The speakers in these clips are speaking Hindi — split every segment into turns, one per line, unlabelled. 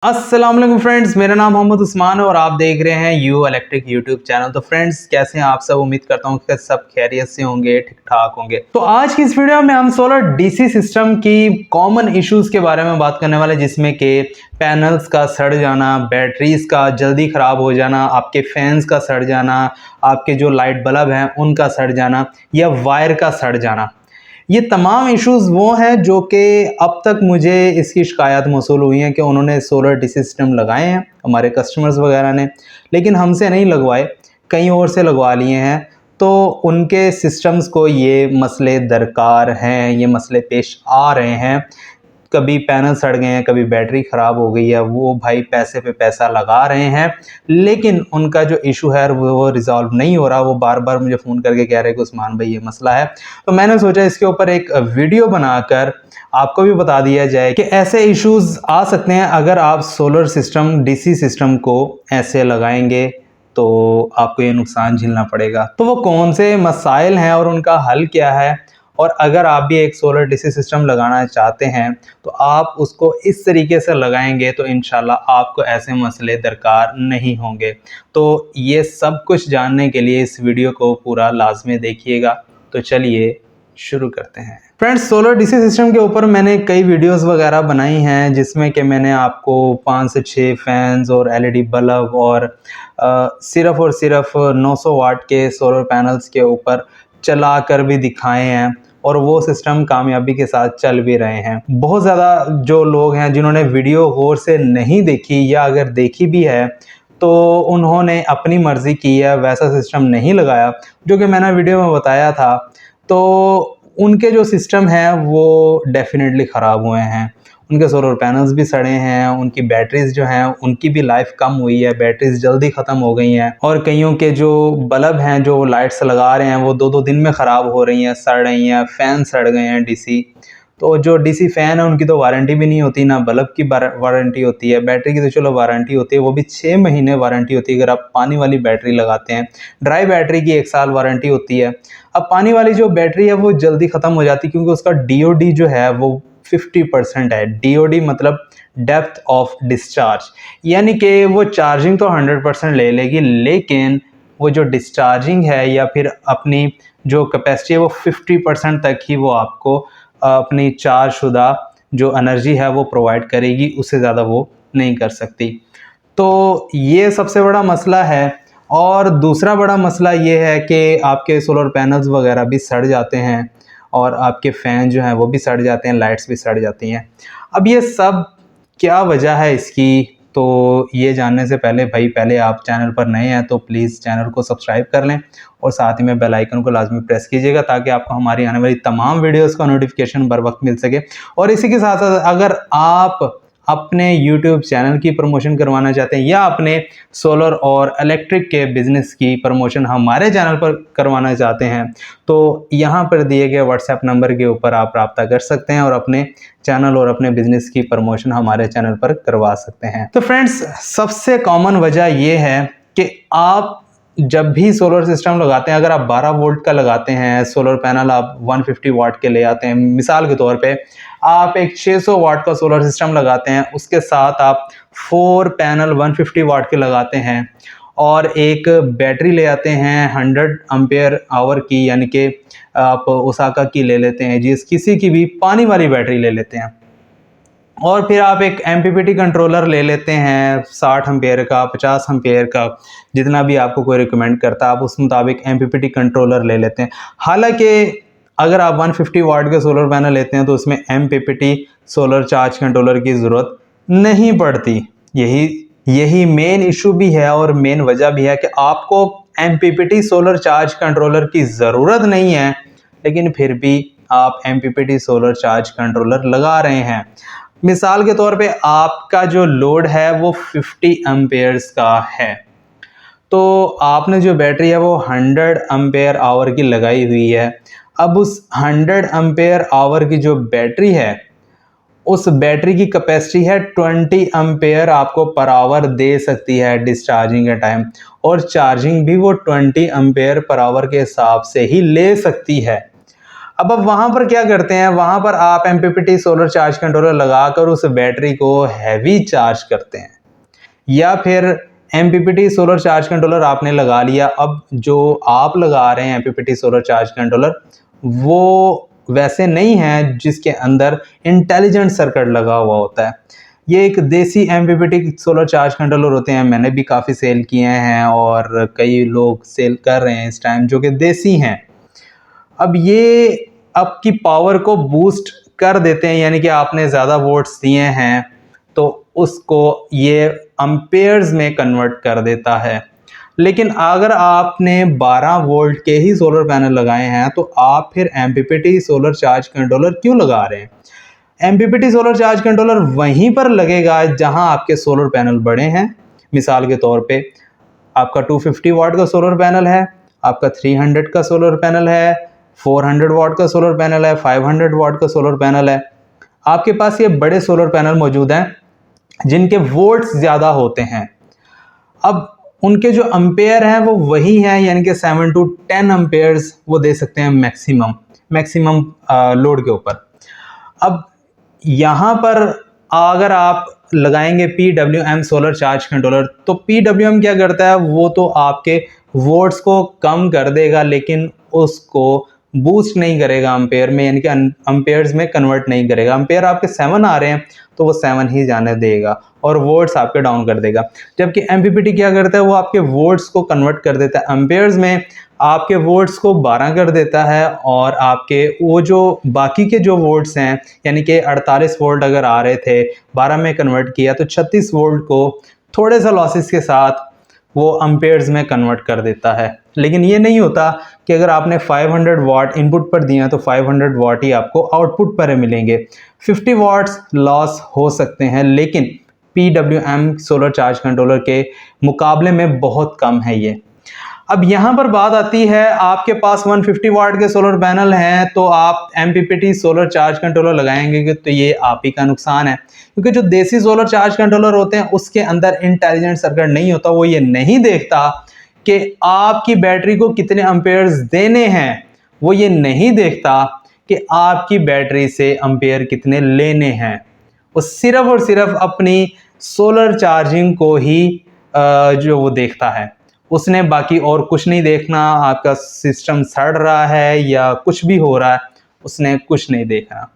अस्सलाम वालेकुम फ्रेंड्स, मेरा नाम मोहम्मद उस्मान है और आप देख रहे हैं यू इलेक्ट्रिक यूट्यूब चैनल। तो फ्रेंड्स, कैसे हैं आप सब? उम्मीद करता हूँ कि सब खैरियत से होंगे, ठीक ठाक होंगे। तो आज की इस वीडियो में हम सोलर डीसी सिस्टम की कॉमन इश्यूज के बारे में बात करने वाले, जिसमें कि पैनल्स का सड़ जाना, बैटरीज का जल्दी ख़राब हो जाना, आपके फैंस का सड़ जाना, आपके जो लाइट बल्ब हैं उनका सड़ जाना या वायर का सड़ जाना। ये तमाम इश्यूज़ वो हैं जो कि अब तक मुझे इसकी शिकायत मौसूल हुई हैं कि उन्होंने सोलर डीसी सिस्टम लगाए हैं हमारे कस्टमर्स वगैरह ने, लेकिन हमसे नहीं लगवाए, कहीं और से लगवा लिए हैं। तो उनके सिस्टम्स को ये मसले दरकार हैं, ये मसले पेश आ रहे हैं। कभी पैनल सड़ गए हैं, कभी बैटरी ख़राब हो गई है, वो भाई पैसे पे पैसा लगा रहे हैं, लेकिन उनका जो इशू है वो रिज़ॉल्व नहीं हो रहा। वो बार बार मुझे फ़ोन करके कह रहे हैं कि उस्मान भाई ये मसला है। तो मैंने सोचा इसके ऊपर एक वीडियो बनाकर आपको भी बता दिया जाए कि ऐसे इश्यूज़ आ सकते हैं अगर आप सोलर सिस्टम, डीसी सिस्टम को ऐसे लगाएंगे तो आपको ये नुकसान झेलना पड़ेगा। तो वो कौन से मसाइल हैं और उनका हल क्या है, और अगर आप भी एक सोलर डीसी सिस्टम लगाना चाहते हैं तो आप उसको इस तरीके से लगाएंगे तो इंशाल्लाह आपको ऐसे मसले दरकार नहीं होंगे। तो ये सब कुछ जानने के लिए इस वीडियो को पूरा लाजमी देखिएगा। तो चलिए शुरू करते हैं। फ्रेंड्स, सोलर डीसी सिस्टम के ऊपर मैंने कई वीडियोस वगैरह बनाई हैं, जिसमें कि मैंने आपको 5 से 6 फैंस और एलईडी बल्ब और सिर्फ और सिर्फ 900 वाट के सोलर पैनल्स के ऊपर चला कर भी दिखाए हैं, और वो सिस्टम कामयाबी के साथ चल भी रहे हैं। बहुत ज़्यादा जो लोग हैं जिन्होंने वीडियो गौर से नहीं देखी, या अगर देखी भी है तो उन्होंने अपनी मर्ज़ी की है, वैसा सिस्टम नहीं लगाया जो कि मैंने वीडियो में बताया था। तो उनके जो सिस्टम हैं वो डेफिनेटली ख़राब हुए हैं। उनके सोलर पैनल्स भी सड़े हैं, उनकी बैटरीज जो हैं उनकी भी लाइफ कम हुई है, बैटरीज जल्दी ख़त्म हो गई हैं, और कईयों के जो बल्ब हैं जो लाइट्स लगा रहे हैं वो 2-2 दिन में ख़राब हो रही हैं, सड़ रही हैं। फ़ैन सड़ गए हैं डीसी। तो जो डीसी फ़ैन है उनकी तो वारंटी भी नहीं होती, ना बल्ब की वारंटी होती है। बैटरी की तो चलो वारंटी होती है, वो भी 6 महीने वारंटी होती है अगर आप पानी वाली बैटरी लगाते हैं। ड्राई बैटरी की 1 साल वारंटी होती है। अब पानी वाली जो बैटरी है वो जल्दी ख़त्म हो जाती है, क्योंकि उसका डीओडी जो है वो 50% है। डीओडी मतलब डेप्थ ऑफ डिस्चार्ज, यानी कि वो चार्जिंग तो 100% ले लेगी, लेकिन वो जो डिस्चार्जिंग है या फिर अपनी जो कैपेसिटी है वो 50% तक ही वो आपको अपनी चार्ज शुदा जो एनर्जी है वो प्रोवाइड करेगी, उससे ज़्यादा वो नहीं कर सकती। तो ये सबसे बड़ा मसला है। और दूसरा बड़ा मसला ये है कि आपके सोलर पैनल्स वगैरह भी सड़ जाते हैं, और आपके फ़ैन जो हैं वो भी सड़ जाते हैं, लाइट्स भी सड़ जाती हैं। अब ये सब क्या वजह है इसकी, तो ये जानने से पहले भाई, पहले आप चैनल पर नए हैं तो प्लीज़ चैनल को सब्सक्राइब कर लें, और साथ ही में बेल आइकन को लाजमी प्रेस कीजिएगा, ताकि आपको हमारी आने वाली तमाम वीडियोज़ का नोटिफिकेशन बर वक्त मिल सके। और इसी के साथ साथ अगर आप अपने YouTube चैनल की प्रमोशन करवाना चाहते हैं, या अपने सोलर और इलेक्ट्रिक के बिज़नेस की प्रमोशन हमारे चैनल पर करवाना चाहते हैं, तो यहाँ पर दिए गए व्हाट्सएप नंबर के ऊपर आप रब्ता कर सकते हैं और अपने चैनल और अपने बिज़नेस की प्रमोशन हमारे चैनल पर करवा सकते हैं। तो फ्रेंड्स, सबसे कॉमन वजह ये है कि आप जब भी सोलर सिस्टम लगाते हैं, अगर आप 12 वोल्ट का लगाते हैं सोलर पैनल, आप 150 वाट के ले आते हैं, मिसाल के तौर पे आप एक 600 वाट का सोलर सिस्टम लगाते हैं, उसके साथ आप 4 पैनल 150 वाट के लगाते हैं, और एक बैटरी ले आते हैं 100 एम्पेयर आवर की, यानी कि आप ओसाका की ले लेते हैं, जिस किसी की भी पानी वाली बैटरी ले लेते हैं, और फिर आप एक एमपीपीटी कंट्रोलर ले लेते हैं 60 एम्पेयर का, 50 एम्पेयर का, जितना भी आपको कोई रिकमेंड करता है आप उस मुताबिक एमपीपीटी कंट्रोलर ले लेते हैं। हालांकि अगर आप 150 वाट के सोलर पैनल लेते हैं तो उसमें एमपीपीटी सोलर चार्ज कंट्रोलर की ज़रूरत नहीं पड़ती। यही मेन इशू भी है और मेन वजह भी है कि आपको एमपीपीटी सोलर चार्ज कंट्रोलर की ज़रूरत नहीं है, लेकिन फिर भी आप एमपीपीटी सोलर चार्ज कंट्रोलर लगा रहे हैं। मिसाल के तौर पे आपका जो लोड है वो 50 एम्पेयर्स का है, तो आपने जो बैटरी है वो 100 एम्पेयर आवर की लगाई हुई है। अब उस 100 एम्पेयर आवर की जो बैटरी है, उस बैटरी की कैपेसिटी है 20 एम्पेयर आपको पर आवर दे सकती है डिस्चार्जिंग के टाइम, और चार्जिंग भी वो 20 एम्पेयर पर आवर के हिसाब से ही ले सकती है। अब वहां पर क्या करते हैं, वहां पर आप MPPT सोलर चार्ज कंट्रोलर लगाकर उस बैटरी को हैवी चार्ज करते हैं, या फिर MPPT सोलर चार्ज कंट्रोलर आपने लगा लिया। अब जो आप लगा रहे हैं MPPT सोलर चार्ज कंट्रोलर वो वैसे नहीं है जिसके अंदर इंटेलिजेंट सर्किट लगा हुआ होता है। ये एक देसी MPPT सोलर चार्ज कंट्रोलर होते हैं, मैंने भी काफ़ी सेल किए हैं और कई लोग सेल कर रहे हैं इस टाइम, जो कि देसी हैं। अब ये आपकी पावर को बूस्ट कर देते हैं, यानी कि आपने ज़्यादा वोल्ट्स दिए हैं तो उसको ये एम्पेयर्स में कन्वर्ट कर देता है। लेकिन अगर आपने 12 वोल्ट के ही सोलर पैनल लगाए हैं तो आप फिर MPPT सोलर चार्ज कंट्रोलर क्यों लगा रहे हैं? MPPT सोलर चार्ज कंट्रोलर वहीं पर लगेगा जहां आपके सोलर पैनल बड़े हैं। मिसाल के तौर पे आपका 250 वाट का सोलर पैनल है, आपका 300 का सोलर पैनल है, 400 वाट का सोलर पैनल है, 500 वाट का सोलर पैनल है। आपके पास ये बड़े सोलर पैनल मौजूद हैं जिनके वोल्ट्स ज़्यादा होते हैं। अब उनके जो अम्पेयर हैं वो वही हैं, यानी कि 7 to 10 अम्पेयर्स वो दे सकते हैं मैक्सिमम लोड के ऊपर। अब यहाँ पर अगर आप लगाएंगे PWM सोलर चार्ज कंट्रोलर, तो PWM क्या करता है, वो तो आपके वोल्ट्स को कम कर देगा लेकिन उसको बूस्ट नहीं करेगा अम्पेयर में, यानी कि अम्पेयर्स में कन्वर्ट नहीं करेगा। अम्पेयर आपके 7 आ रहे हैं तो वो 7 ही जाने देगा और वोल्ट्स आपके डाउन कर देगा। जबकि MPPT क्या करता है, वो आपके वोल्ट्स को कन्वर्ट कर देता है अम्पेयर्स में, आपके वोल्ट्स को 12 कर देता है और आपके वो जो बाकी के जो वोल्ट्स हैं, यानी कि 48 वोल्ट अगर आ रहे थे 12 में कन्वर्ट किया तो 36 वोल्ट को थोड़े सा लॉसेस के साथ वो अम्पेयर्स में कन्वर्ट कर देता है। लेकिन ये नहीं होता कि अगर आपने 500 वाट इनपुट पर दिया तो 500 वाट ही आपको आउटपुट पर मिलेंगे। 50 वाट्स लॉस हो सकते हैं, लेकिन PWM सोलर चार्ज कंट्रोलर के मुकाबले में बहुत कम है ये। अब यहाँ पर बात आती है, आपके पास 150 वाट के सोलर पैनल हैं तो आप MPPT सोलर चार्ज कंट्रोलर लगाएंगे तो ये आप ही का नुकसान है, क्योंकि जो देसी सोलर चार्ज कंट्रोलर होते हैं उसके अंदर इंटेलिजेंट सर्किट नहीं होता। वो ये नहीं देखता कि आपकी बैटरी को कितने एम्पेयर्स देने हैं, वो ये नहीं देखता कि आपकी बैटरी से एम्पेयर कितने लेने हैं। वो सिर्फ और सिर्फ अपनी सोलर चार्जिंग को ही जो वो देखता है, उसने बाकी और कुछ नहीं देखना। आपका सिस्टम सड़ रहा है या कुछ भी हो रहा है, उसने कुछ नहीं देखना।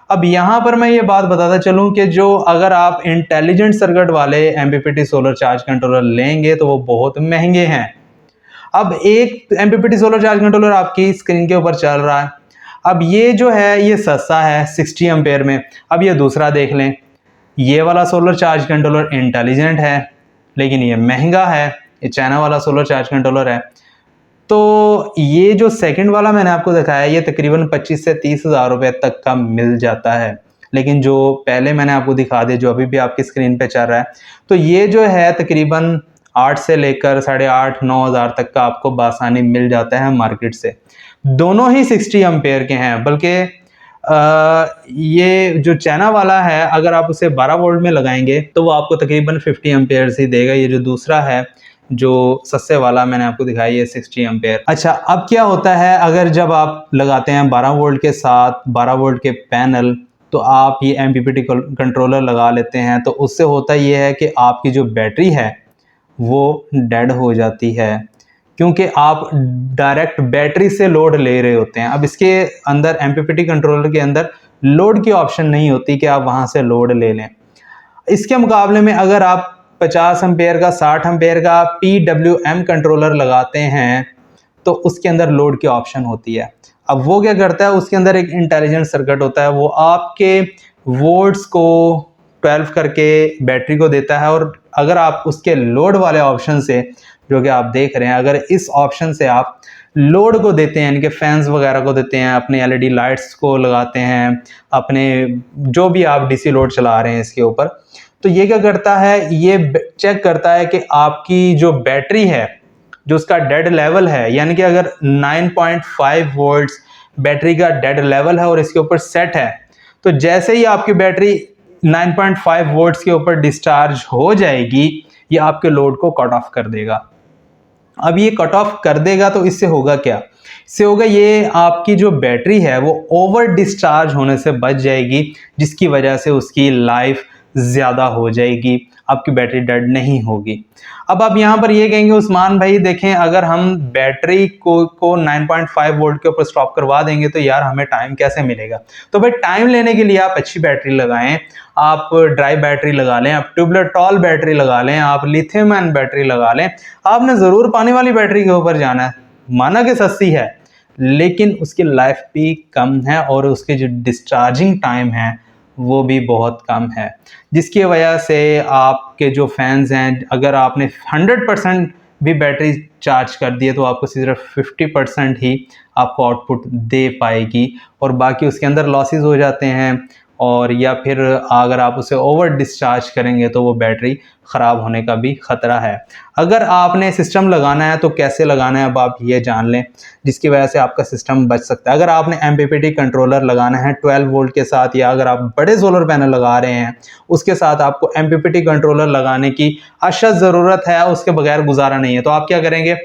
अब यहाँ पर मैं ये बात बताता चलूँ कि जो अगर आप इंटेलिजेंट सर्किट वाले MPPT सोलर चार्ज कंट्रोलर लेंगे तो वो बहुत महंगे हैं। अब एक MPPT सोलर चार्ज कंट्रोलर आपकी स्क्रीन के ऊपर चल रहा है। अब ये जो है ये सस्ता है 60 एम्पेयर में। अब ये दूसरा देख लें, ये वाला सोलर चार्ज कंट्रोलर इंटेलिजेंट है लेकिन ये महंगा है, ये चाइना वाला सोलर चार्ज कंट्रोलर है। तो ये जो सेकंड वाला मैंने आपको दिखाया ये तकरीबन 25 से 30 हज़ार रुपये तक का मिल जाता है। लेकिन जो पहले मैंने आपको दिखा दिया, जो अभी भी आपकी स्क्रीन पे चल रहा है, तो ये जो है तकरीबन 8 से लेकर 8.5-9 हज़ार तक का आपको बासानी मिल जाता है मार्केट से। दोनों ही 60 एम्पेयर के हैं, बल्कि ये जो चाइना वाला है अगर आप उसे 12 वोल्ट में लगाएंगे तो वो आपको तकरीबन 50 एम्पेयर ही देगा। ये जो दूसरा है जो सस्ते वाला मैंने आपको दिखाया ये 60 एम्पेयर। अच्छा, अब क्या होता है अगर जब आप लगाते हैं 12 वोल्ट के साथ 12 वोल्ट के पैनल, तो आप ये MPPT कंट्रोलर लगा लेते हैं, तो उससे होता ये है कि आपकी जो बैटरी है वो डेड हो जाती है, क्योंकि आप डायरेक्ट बैटरी से लोड ले रहे होते हैं। अब इसके अंदर MPPT कंट्रोलर के अंदर लोड की ऑप्शन नहीं होती कि आप वहाँ से लोड ले लें। इसके मुकाबले में अगर आप 50 एम्पेयर का 60 एम्पेयर का PWM कंट्रोलर लगाते हैं तो उसके अंदर लोड की ऑप्शन होती है। अब वो क्या करता है, उसके अंदर एक इंटेलिजेंट सर्किट होता है, वो आपके वोल्ट्स को 12 करके बैटरी को देता है। और अगर आप उसके लोड वाले ऑप्शन से, जो कि आप देख रहे हैं, अगर इस ऑप्शन से आप लोड को देते हैं, यानी कि फैंस वगैरह को देते हैं, अपने LED लाइट्स को लगाते हैं, अपने जो भी आप DC लोड चला रहे हैं इसके ऊपर, तो ये क्या करता है, ये चेक करता है कि आपकी जो बैटरी है, जो उसका डेड लेवल है, यानी कि अगर 9.5 वोल्ट्स बैटरी का डेड लेवल है और इसके ऊपर सेट है, तो जैसे ही आपकी बैटरी 9.5 वोल्ट्स के ऊपर डिस्चार्ज हो जाएगी, ये आपके लोड को कट ऑफ कर देगा। अब ये कट ऑफ कर देगा तो इससे होगा क्या, इससे होगा ये आपकी जो बैटरी है वो ओवर डिस्चार्ज होने से बच जाएगी, जिसकी वजह से उसकी लाइफ ज़्यादा हो जाएगी, आपकी बैटरी डेड नहीं होगी। अब आप यहाँ पर ये कहेंगे उस्मान भाई देखें, अगर हम बैटरी को 9.5 वोल्ट के ऊपर स्टॉप करवा देंगे तो यार हमें टाइम कैसे मिलेगा। तो भाई टाइम लेने के लिए आप अच्छी बैटरी लगाएं, आप ड्राई बैटरी लगा लें, आप ट्यूबलेट टॉल बैटरी लगा लें, आप लिथियम आयन बैटरी लगा लें। आपने ज़रूर पानी वाली बैटरी के ऊपर जाना है, माना कि सस्ती है लेकिन उसकी लाइफ भी कम है और उसके जो डिस्चार्जिंग टाइम है वो भी बहुत कम है, जिसकी वजह से आपके जो फैंस हैं, अगर आपने 100% भी बैटरी चार्ज कर दी है तो आपको सिर्फ 50% ही आपको आउटपुट दे पाएगी और बाकी उसके अंदर लॉसेस हो जाते हैं। और या फिर अगर आप उसे ओवर डिस्चार्ज करेंगे तो वो बैटरी ख़राब होने का भी ख़तरा है। अगर आपने सिस्टम लगाना है तो कैसे लगाना है अब आप ये जान लें, जिसकी वजह से आपका सिस्टम बच सकता है। अगर आपने MPPT कंट्रोलर लगाना है 12 वोल्ट के साथ, या अगर आप बड़े सोलर पैनल लगा रहे हैं उसके साथ आपको MPPT कंट्रोलर लगाने की अशद ज़रूरत है, उसके बगैर गुजारा नहीं है। तो आप क्या करेंगे,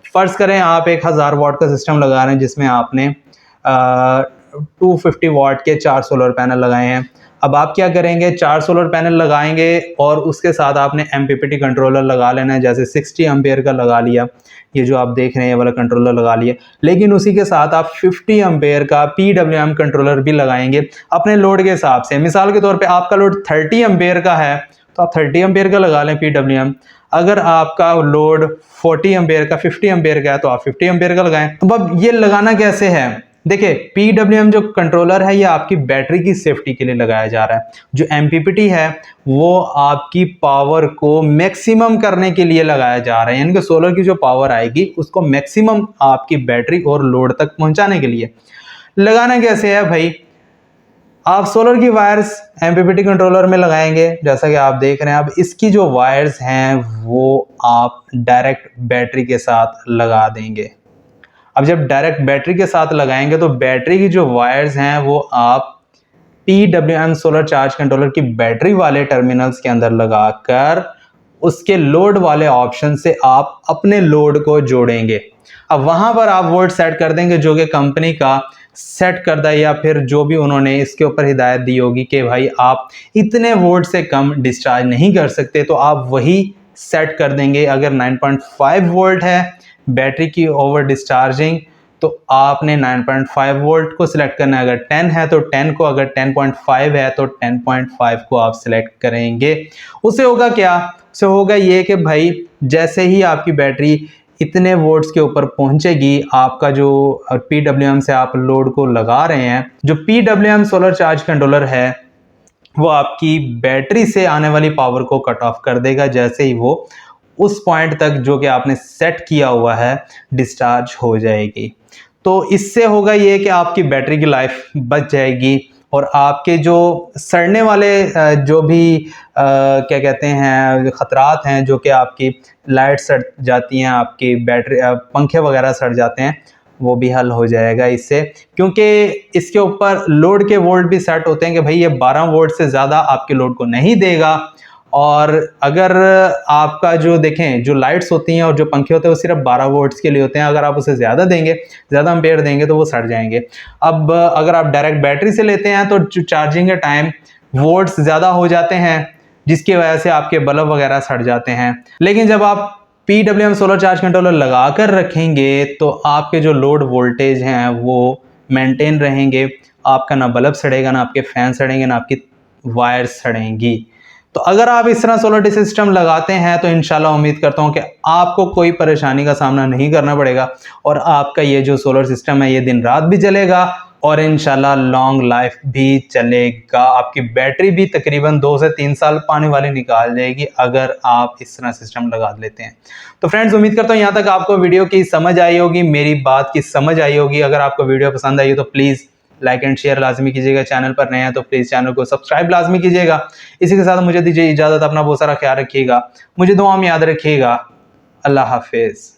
फ़र्ज़ करें आप 1000 वाट का सिस्टम लगा रहे हैं जिसमें आपने 250 वाट के 4 सोलर पैनल लगाए हैं। अब आप क्या करेंगे, 4 सोलर पैनल लगाएंगे और उसके साथ आपने MPPT कंट्रोलर लगा लेना है, जैसे 60 एम्पेयर का लगा लिया, ये जो आप देख रहे हैं ये वाला कंट्रोलर लगा लिया। लेकिन उसी के साथ आप 50 एम्पेयर का PWM कंट्रोलर भी लगाएंगे अपने लोड के हिसाब से। मिसाल के तौर पे आपका लोड 30 एम्पेयर का है तो आप 30 एम्पेयर का लगा लें PWM। अगर आपका लोड 40 एम्पेयर का 50 एम्पेयर का है तो आप 50 एम्पेयर का लगाएं। अब ये लगाना कैसे है, देखिए PWM जो कंट्रोलर है ये आपकी बैटरी की सेफ्टी के लिए लगाया जा रहा है। जो MPPT है वो आपकी पावर को मैक्सिमम करने के लिए लगाया जा रहा है, यानी कि सोलर की जो पावर आएगी उसको मैक्सिमम आपकी बैटरी और लोड तक पहुंचाने के लिए। लगाना कैसे है भाई, आप सोलर की वायर्स MPPT कंट्रोलर में लगाएंगे जैसा कि आप देख रहे हैं। अब इसकी जो वायर्स हैं वो आप डायरेक्ट बैटरी के साथ लगा देंगे। अब जब डायरेक्ट बैटरी के साथ लगाएंगे तो बैटरी की जो वायर्स हैं वो आप PWM सोलर चार्ज कंट्रोलर की बैटरी वाले टर्मिनल्स के अंदर लगाकर उसके लोड वाले ऑप्शन से आप अपने लोड को जोड़ेंगे। अब वहां पर आप वोल्ट सेट कर देंगे जो कि कंपनी का सेट करदा है, या फिर जो भी उन्होंने इसके ऊपर हिदायत दी होगी कि भाई आप इतने वोल्ट से कम डिस्चार्ज नहीं कर सकते, तो आप वही सेट कर देंगे। अगर 9.5 वोल्ट है बैटरी की ओवर डिस्चार्जिंग तो आपने 9.5 वोल्ट को सिलेक्ट करना है, अगर 10 है तो 10 को, अगर 10.5 है तो 10.5 को आप सिलेक्ट करेंगे। उससे होगा क्या, उससे होगा ये कि भाई जैसे ही आपकी बैटरी इतने वोल्ट्स के ऊपर पहुंचेगी, आपका जो PWM से आप लोड को लगा रहे हैं, जो PWM सोलर चार्ज कंट्रोलर है वो आपकी बैटरी से आने वाली पावर को कट ऑफ कर देगा जैसे ही वो उस पॉइंट तक जो कि आपने सेट किया हुआ है डिस्चार्ज हो जाएगी। तो इससे होगा ये कि आपकी बैटरी की लाइफ बच जाएगी और आपके जो सड़ने वाले जो भी क्या कहते हैं ख़तरात हैं, जो कि आपकी लाइट सड़ जाती हैं, आपकी बैटरी पंखे वगैरह सड़ जाते हैं, वो भी हल हो जाएगा इससे। क्योंकि इसके ऊपर लोड के वोल्ट भी सेट होते हैं कि भाई ये 12 वोल्ट से ज़्यादा आपके लोड को नहीं देगा। और अगर आपका जो देखें जो लाइट्स होती हैं और जो पंखे होते हैं वो सिर्फ 12 वोल्ट्स के लिए होते हैं, अगर आप उसे ज़्यादा देंगे, ज़्यादा एम्पेयर देंगे तो वो सड़ जाएंगे। अब अगर आप डायरेक्ट बैटरी से लेते हैं तो चार्जिंग के टाइम वोल्ट्स ज़्यादा हो जाते हैं जिसकी वजह से आपके बल्ब वगैरह सड़ जाते हैं। लेकिन जब आप PWM सोलर चार्ज कंट्रोलर लगा कर रखेंगे तो आपके जो लोड वोल्टेज हैं वो मेंटेन रहेंगे, आपका ना बल्ब सड़ेगा, ना आपके फैन सड़ेंगे, ना आपकी वायर सड़ेंगी। तो अगर आप इस तरह सोलर सिस्टम लगाते हैं तो इंशाल्लाह उम्मीद करता हूं कि आपको कोई परेशानी का सामना नहीं करना पड़ेगा और आपका ये जो सोलर सिस्टम है ये दिन रात भी चलेगा और इंशाल्लाह लॉन्ग लाइफ भी चलेगा। आपकी बैटरी भी तकरीबन 2 से 3 साल पानी वाली निकाल जाएगी अगर आप इस तरह सिस्टम लगा लेते हैं। तो फ्रेंड्स उम्मीद करता हूँ यहाँ तक आपको वीडियो की समझ आई होगी, मेरी बात की समझ आई होगी। अगर आपको वीडियो पसंद आई हो तो प्लीज़ लाइक एंड शेयर लाजमी कीजिएगा। चैनल पर नए हैं तो प्लीज़ चैनल को सब्सक्राइब लाजमी कीजिएगा। इसी के साथ मुझे दीजिए इजाज़त, अपना बहुत सारा ख्याल रखिएगा, मुझे दुआ में याद रखिएगा। अल्लाह हाफिज़।